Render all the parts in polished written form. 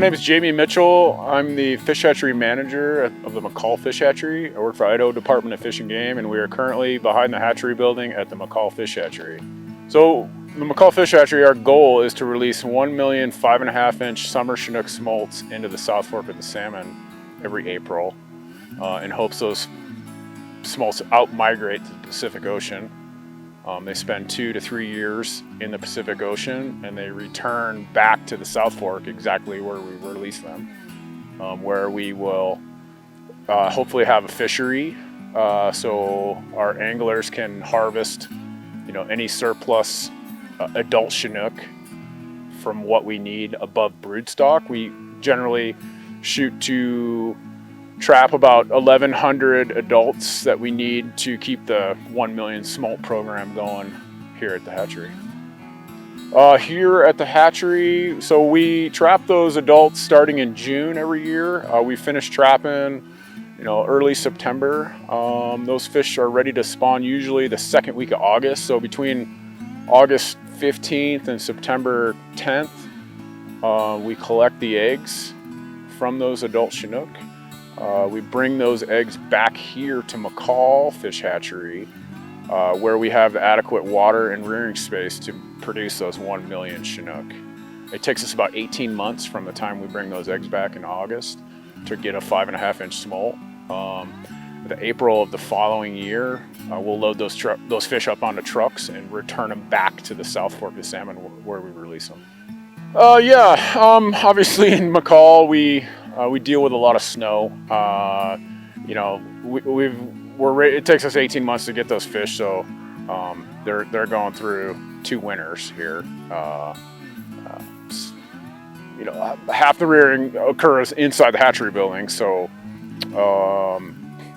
name is Jamie Mitchell. I'm the fish hatchery manager of the McCall Fish Hatchery. I work for Idaho Department of Fish and Game, and we are currently behind the hatchery building at the McCall Fish Hatchery. So the McCall Fish Hatchery, our goal is to release 1 million 5.5-inch summer Chinook smolts into the South Fork of the salmon every April in hopes those smolts out-migrate to the Pacific Ocean. They spend 2 to 3 years in the Pacific Ocean, and they return back to the South Fork, exactly where we release them, where we will hopefully have a fishery, so our anglers can harvest, any surplus adult Chinook from what we need above broodstock. We generally shoot to trap about 1,100 adults that we need to keep the 1 million smolt program going here at the hatchery. Here at the hatchery, so we trap those adults starting in June every year. We finish trapping, early September. Those fish are ready to spawn usually the second week of August. So between August 15th and September 10th, we collect the eggs from those adult Chinook. We bring those eggs back here to McCall Fish Hatchery, where we have adequate water and rearing space to produce those 1 million Chinook. It takes us about 18 months from the time we bring those eggs back in August to get a 5.5-inch smolt. The April of the following year, we'll load those fish up onto trucks and return them back to the South Fork of salmon where we release them. Obviously in McCall we deal with a lot of snow. It takes us 18 months to get those fish, so they're going through 2 winters here. Half the rearing occurs inside the hatchery building, so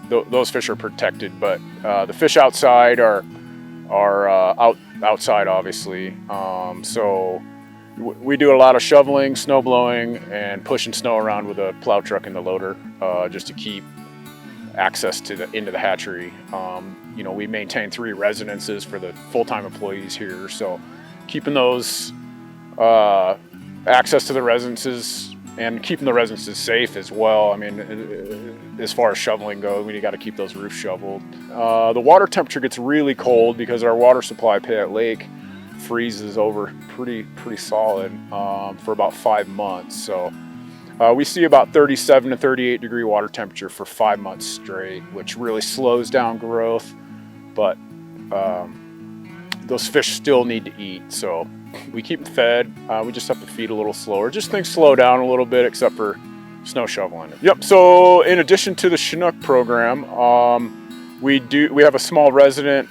those fish are protected. But the fish outside are outside, obviously. So we do a lot of shoveling, snow blowing, and pushing snow around with a plow truck and the loader, just to keep access into the hatchery. We maintain 3 residences for the full-time employees here, so keeping those access to the residences and keeping the residences safe as well. I mean, as far as shoveling goes, we got to keep those roofs shoveled. The water temperature gets really cold because our water supply Payette Lake freezes over pretty solid for about 5 months. So we see about 37 to 38 degree water temperature for 5 months straight, which really slows down growth, but those fish still need to eat, so we keep them fed. We just have to feed a little slower. Just things slow down a little bit, except for snow shoveling. Yep. So in addition to the Chinook program, we have a small resident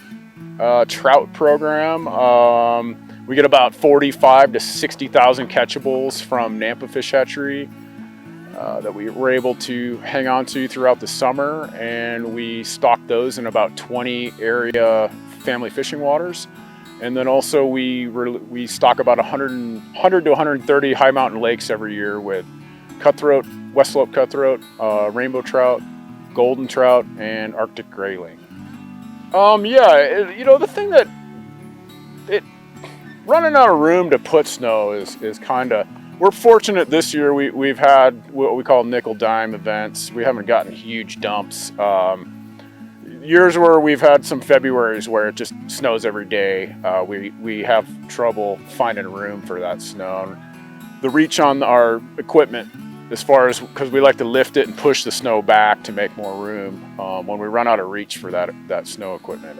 trout program. We get about 45 to 60,000 catchables from Nampa Fish Hatchery that we were able to hang on to throughout the summer, and we stock those in about 20 area family fishing waters. And then also we stock about 100 to 130 high mountain lakes every year with cutthroat, West Slope cutthroat, rainbow trout, golden trout, and Arctic grayling. The thing that running out of room to put snow is kind of, we're fortunate this year. We've had what we call nickel dime events. We haven't gotten huge dumps. Years where we've had some Februaries where it just snows every day, we have trouble finding room for that snow. The reach on our equipment, as far as, because we like to lift it and push the snow back to make more room, when we run out of reach for that snow equipment,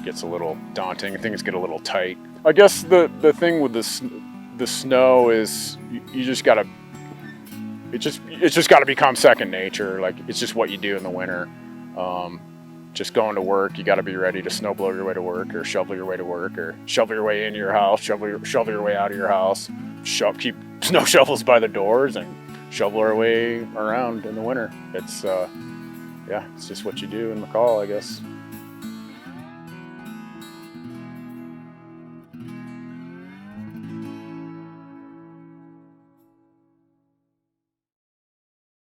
gets a little daunting. Things get a little tight. I guess the thing with the snow is you just gotta, it's just gotta become second nature. Like, it's just what you do in the winter. Just going to work, you got to be ready to snow blow your way to work, or shovel your way to work, or shovel your way into your house, shovel your way out of your house, keep snow shovels by the doors, and shovel our way around in the winter. It's it's just what you do in McCall, I guess.